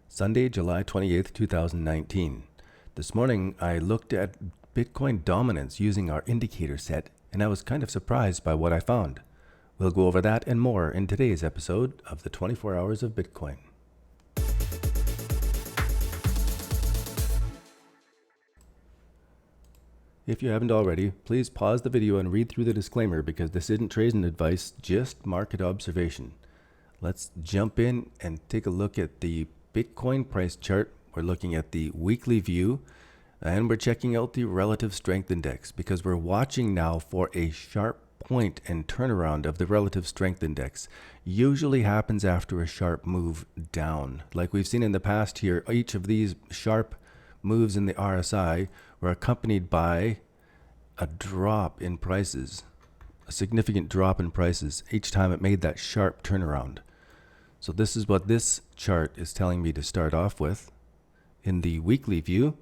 Sunday, July 28th, 2019. This morning, I looked at Bitcoin dominance using our indicator set, and I was kind of surprised by what I found. We'll go over that and more in today's episode of the 24 Hours of Bitcoin. If you haven't already, please pause the video and read through the disclaimer because this isn't trading advice, just market observation. Let's jump in and take a look at the Bitcoin price chart. We're looking at the weekly view and we're checking out the relative strength index because we're watching now for a sharp point and turnaround of the relative strength index. Usually happens after a sharp move down. Like we've seen in the past here, each of these sharp moves in the RSI were accompanied by a drop in prices, a significant drop in prices each time it made that sharp turnaround. So this is what this chart is telling me to start off with. In the weekly view,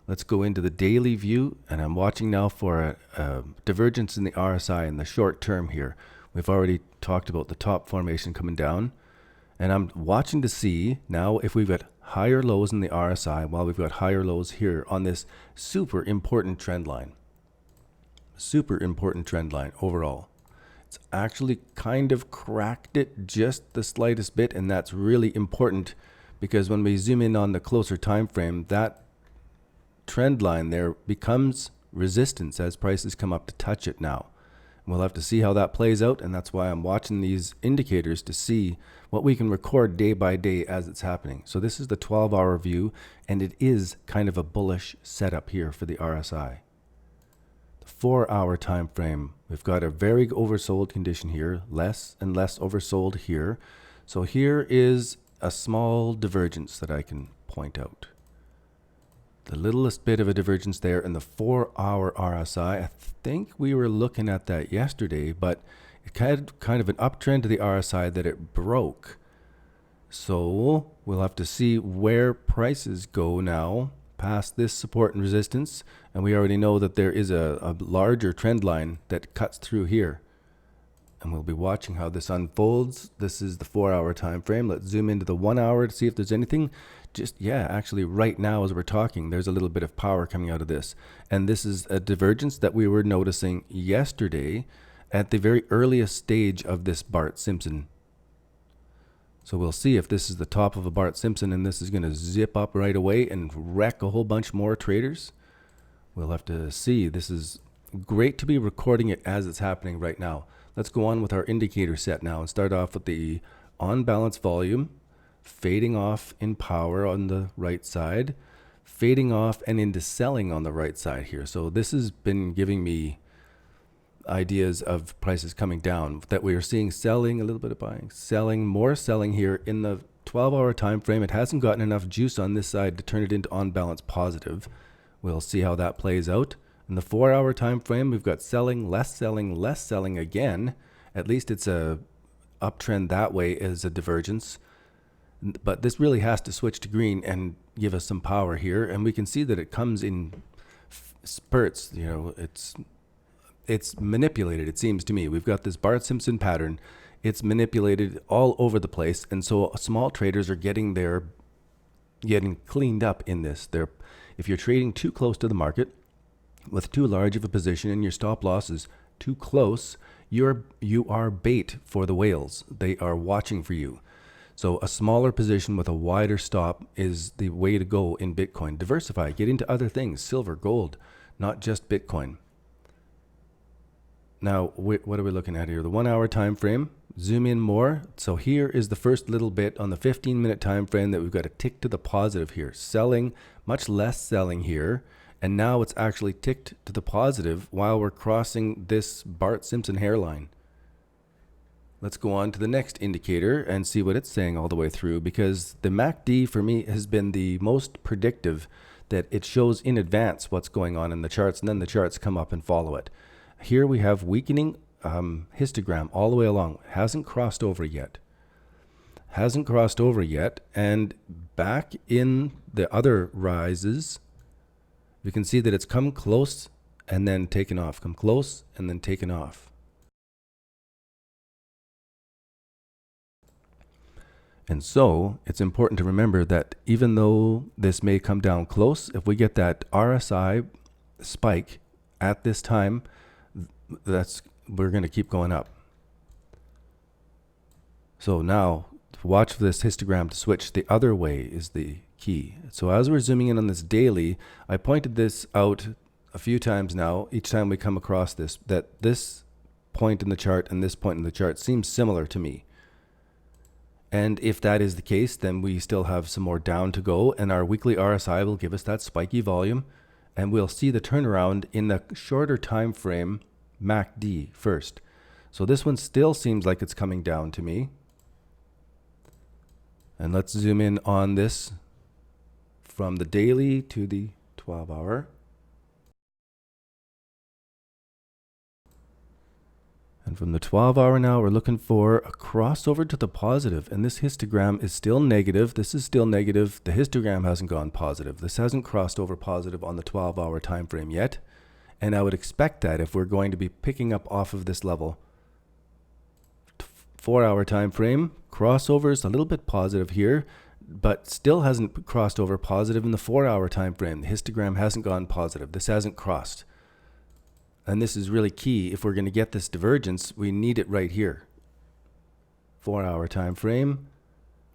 let's go into the daily view, and I'm watching now for a divergence in the RSI in the short term here. We've already talked about the top formation coming down, and I'm watching to see now if we've got higher lows in the RSI while we've got higher lows here on this super important trend line. Super important trend line overall. It's actually kind of cracked it just the slightest bit, and that's really important because when we zoom in on the closer time frame, that trend line there becomes resistance as prices come up to touch it now. And we'll have to see how that plays out, and that's why I'm watching these indicators to see what we can record day by day as it's happening. So this is the 12-hour view, and it is kind of a bullish setup here for the RSI. 4-hour time frame, we've got a very oversold condition here, less and less oversold here. So here is a small divergence that I can point out. The littlest bit of a divergence there in the 4-hour RSI. I think we were looking at that yesterday, but it had kind of an uptrend to the RSI that it broke. So we'll have to see where prices go now past this support and resistance, and we already know that there is a larger trend line that cuts through here, and we'll be watching how this unfolds. This is the 4-hour time frame. Let's zoom into the 1 hour to see if there's anything. Actually right now as we're talking, there's a little bit of power coming out of this, and this is a divergence that we were noticing yesterday at the very earliest stage of this Bart Simpson. So we'll see if this is the top of a Bart Simpson and this is going to zip up right away and wreck a whole bunch more traders. We'll have to see. This is great to be recording it as it's happening right now. Let's go on with our indicator set now and start off with the on balance volume, fading off in power on the right side, fading off and into selling on the right side here. So this has been giving me ideas of prices coming down, that we are seeing selling, a little bit of buying, selling, more selling here in the 12-hour time frame. It hasn't gotten enough juice on this side to turn it into on balance positive. We'll see how that plays out. In the 4-hour time frame, we've got selling, less selling again. At least it's a uptrend that way as a divergence, but this really has to switch to green and give us some power here, and we can see that it comes in spurts. You know, it's manipulated, it seems to me. We've got this Bart Simpson pattern. It's manipulated all over the place, and so small traders are getting cleaned up in this. If you're trading too close to the market with too large of a position and your stop loss is too close, you are bait for the whales. They are watching for you. So a smaller position with a wider stop is the way to go in Bitcoin. Diversify, get into other things, silver, gold, not just Bitcoin. Now, what are we looking at here? The 1-hour time frame. Zoom in more. So here is the first little bit on the 15-minute time frame that we've got a tick to the positive here. Selling, much less selling here. And now it's actually ticked to the positive while we're crossing this Bart Simpson hairline. Let's go on to the next indicator and see what it's saying all the way through, because the MACD for me has been the most predictive, that it shows in advance what's going on in the charts, and then the charts come up and follow it. Here we have weakening histogram all the way along. Hasn't crossed over yet. And back in the other rises, we can see that it's come close and then taken off. Come close and then taken off. And so it's important to remember that even though this may come down close, if we get that RSI spike at this time, we're going to keep going up. So now watch for this histogram to switch the other way is the key. So as we're zooming in on this daily, I pointed this out a few times now. Each time we come across this, that this point in the chart and this point in the chart seems similar to me. And if that is the case, then we still have some more down to go, and our weekly RSI will give us that spiky volume, and we'll see the turnaround in the shorter time frame MACD first. So this one still seems like it's coming down to me. And let's zoom in on this from the daily to the 12-hour. And from the 12-hour now, we're looking for a crossover to the positive. And this histogram is still negative. This is still negative. The histogram hasn't gone positive. This hasn't crossed over positive on the 12-hour time frame yet. And I would expect that if we're going to be picking up off of this level. 4-hour time frame, crossovers a little bit positive here, but still hasn't crossed over positive in the 4-hour time frame. The histogram hasn't gone positive. This hasn't crossed. And this is really key. If we're going to get this divergence, we need it right here. 4-hour time frame.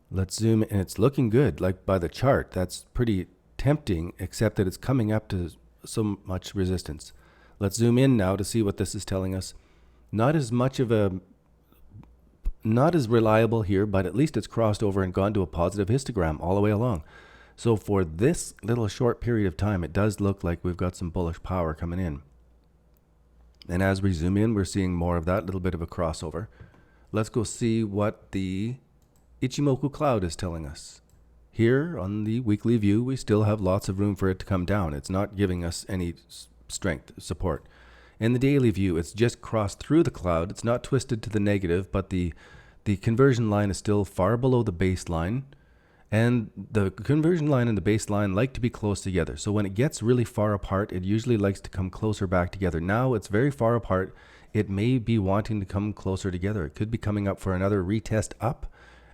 Let's zoom in, and it's looking good. Like by the chart, that's pretty tempting, except that it's coming up to so much resistance. Let's zoom in now to see what this is telling us. Not as reliable here, but at least it's crossed over and gone to a positive histogram all the way along. So for this little short period of time, it does look like we've got some bullish power coming in. And as we zoom in, we're seeing more of that, little bit of a crossover. Let's go see what the Ichimoku Cloud is telling us. Here on the weekly view, we still have lots of room for it to come down. It's not giving us any strength, support. In the daily view, it's just crossed through the cloud. It's not twisted to the negative, but the conversion line is still far below the baseline. And the conversion line and the baseline like to be close together. So when it gets really far apart, it usually likes to come closer back together. Now it's very far apart. It may be wanting to come closer together. It could be coming up for another retest up,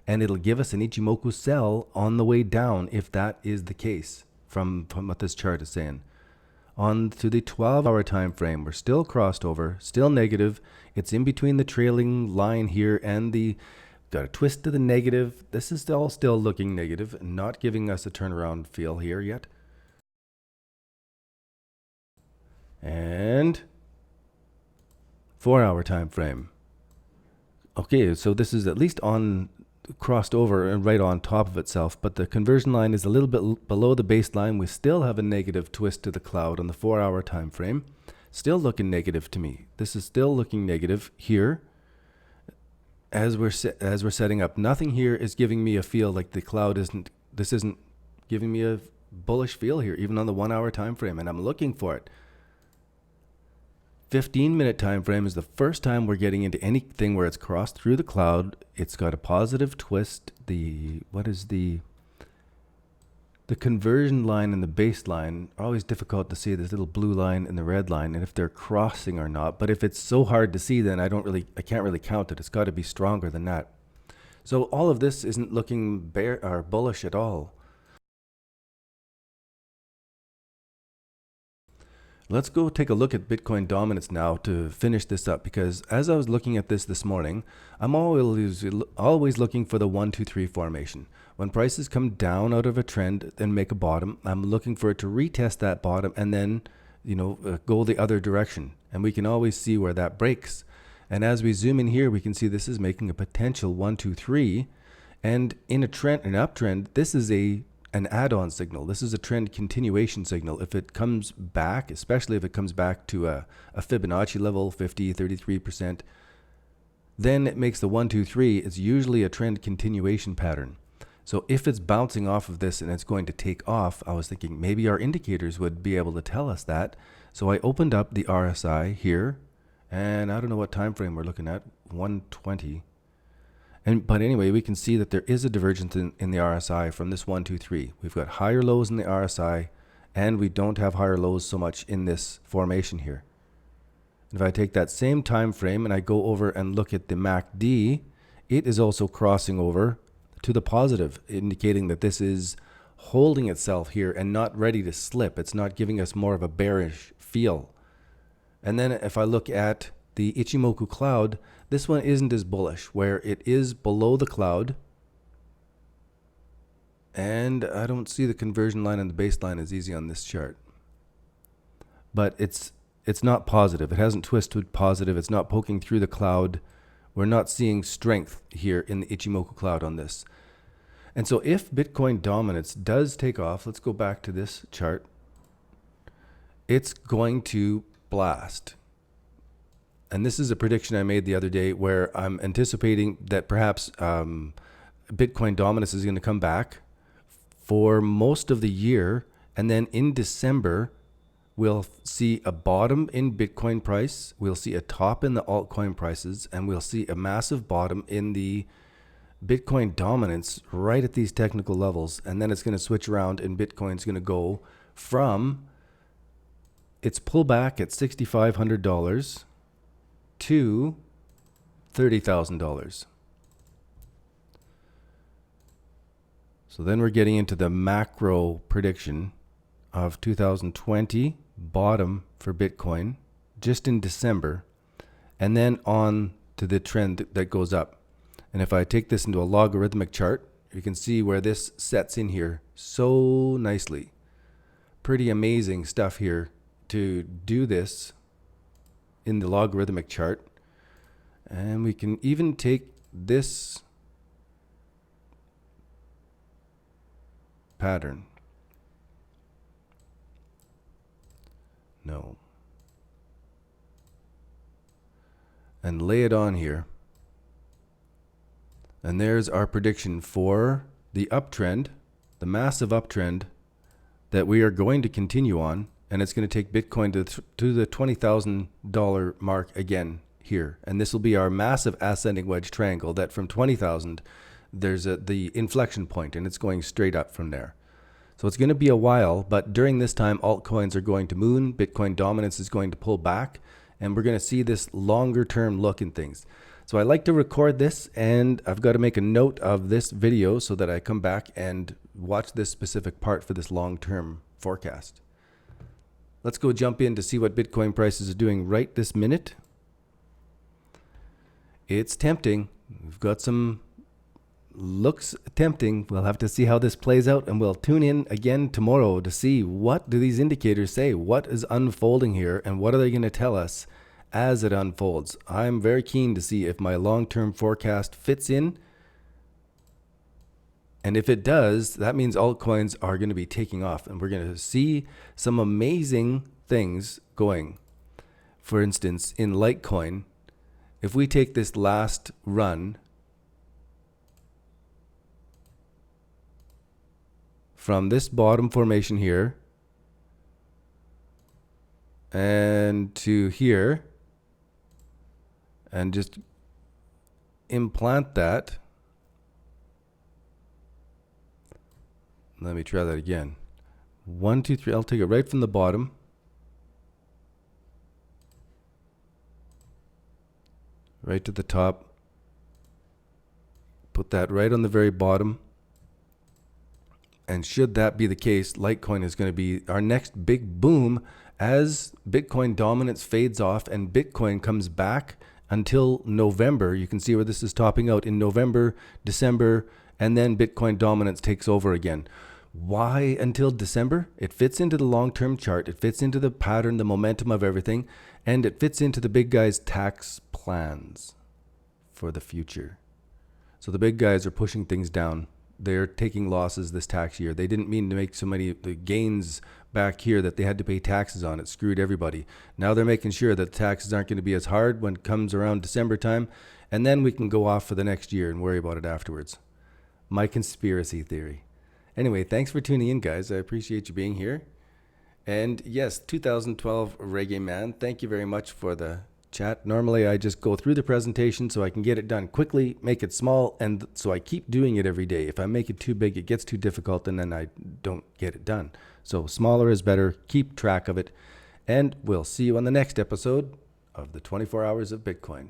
and it'll give us an Ichimoku sell on the way down if that is the case from what this chart is saying. On to the 12-hour time frame, we're still crossed over, still negative. It's in between the trailing line here and the got a twist to the negative. This is all still looking negative, not giving us a turnaround feel here yet. And 4-hour time frame. Okay, so this is at least on crossed over and right on top of itself, but the conversion line is a little bit below the baseline. We still have a negative twist to the cloud on the 4-hour time frame. Still looking negative to me. This is still looking negative here. As we're setting up, nothing here is giving me a feel like the cloud isn't giving me a bullish feel here, even on the 1-hour time frame, and I'm looking for it. 15-minute time frame is the first time we're getting into anything where it's crossed through the cloud. It's got a positive twist. The conversion line and the baseline are always difficult to see, this little blue line and the red line, and if they're crossing or not. But if it's so hard to see, then I can't really count it. It's got to be stronger than that. So all of this isn't looking bear or bullish at all. Let's go take a look at Bitcoin dominance now to finish this up, because as I was looking at this morning, I'm always looking for the 1, 2, 3 formation. When prices come down out of a trend and make a bottom, I'm looking for it to retest that bottom and then, go the other direction. And we can always see where that breaks. And as we zoom in here, we can see this is making a potential 1, 2, 3. And in an uptrend, this is an add-on signal. This is a trend continuation signal. If it comes back, especially if it comes back to a Fibonacci level, 50, 33%, then it makes the 1, 2, 3. It's usually a trend continuation pattern. So if it's bouncing off of this and it's going to take off, I was thinking maybe our indicators would be able to tell us that. So I opened up the RSI here, and I don't know what time frame we're looking at, 120. But anyway, we can see that there is a divergence in the RSI from this 1, 2, 3. We've got higher lows in the RSI, and we don't have higher lows so much in this formation here. If I take that same time frame and I go over and look at the MACD, it is also crossing over to the positive, indicating that this is holding itself here and not ready to slip. It's not giving us more of a bearish feel. And then if I look at the Ichimoku Cloud, this one isn't as bullish, where it is below the cloud. And I don't see the conversion line and the baseline as easy on this chart. But it's not positive. It hasn't twisted positive. It's not poking through the cloud. We're not seeing strength here in the Ichimoku Cloud on this. And so if Bitcoin dominance does take off, let's go back to this chart. It's going to blast. And this is a prediction I made the other day where I'm anticipating that perhaps Bitcoin dominance is going to come back for most of the year. And then in December, we'll see a bottom in Bitcoin price. We'll see a top in the altcoin prices. And we'll see a massive bottom in the Bitcoin dominance right at these technical levels. And then it's going to switch around and Bitcoin's going to go from its pullback at $6,500 to $30,000. So then we're getting into the macro prediction of 2020 bottom for Bitcoin just in December, and then on to the trend that goes up. And if I take this into a logarithmic chart, you can see where this sets in here so nicely. Pretty amazing stuff here to do this in the logarithmic chart. And we can even take this pattern. No. And lay it on here. And there's our prediction for the uptrend, the massive uptrend that we are going to continue on. And it's going to take Bitcoin to the $20,000 mark again here. And this will be our massive ascending wedge triangle that from 20,000, there's the inflection point, and it's going straight up from there. So it's going to be a while, but during this time, altcoins are going to moon, Bitcoin dominance is going to pull back, and we're going to see this longer term look in things. So I like to record this, and I've got to make a note of this video so that I come back and watch this specific part for this long-term forecast. Let's go jump in to see what Bitcoin prices are doing right this minute. It's tempting. We've got some looks tempting. We'll have to see how this plays out, and we'll tune in again tomorrow to see what do these indicators say, what is unfolding here, and what are they going to tell us as it unfolds. I'm very keen to see if my long-term forecast fits in, and if it does, that means altcoins are going to be taking off, and we're going to see some amazing things going. For instance, in Litecoin, if we take this last run from this bottom formation here and to here, and just implant that. Let me try that again. 1, 2, 3. I'll take it right from the bottom. Right to the top. Put that right on the very bottom. And should that be the case, Litecoin is going to be our next big boom as Bitcoin dominance fades off and Bitcoin comes back until November. You can see where this is topping out in November, December, and then Bitcoin dominance takes over again. Why until December? It fits into the long-term chart. It fits into the pattern, the momentum of everything, and it fits into the big guys' tax plans for the future. So the big guys are pushing things down. They're taking losses this tax year. They didn't mean to make so many gains back here that they had to pay taxes on. It screwed everybody. Now they're making sure that the taxes aren't going to be as hard when it comes around December time, and then we can go off for the next year and worry about it afterwards. My conspiracy theory. Anyway, thanks for tuning in, guys. I appreciate you being here. And yes, 2012 Reggae Man, thank you very much for the chat. Normally I just go through the presentation so I can get it done quickly, make it small, and so I keep doing it every day. If I make it too big, it gets too difficult, and then I don't get it done. So smaller is better. Keep track of it. And we'll see you on the next episode of the 24 Hours of Bitcoin.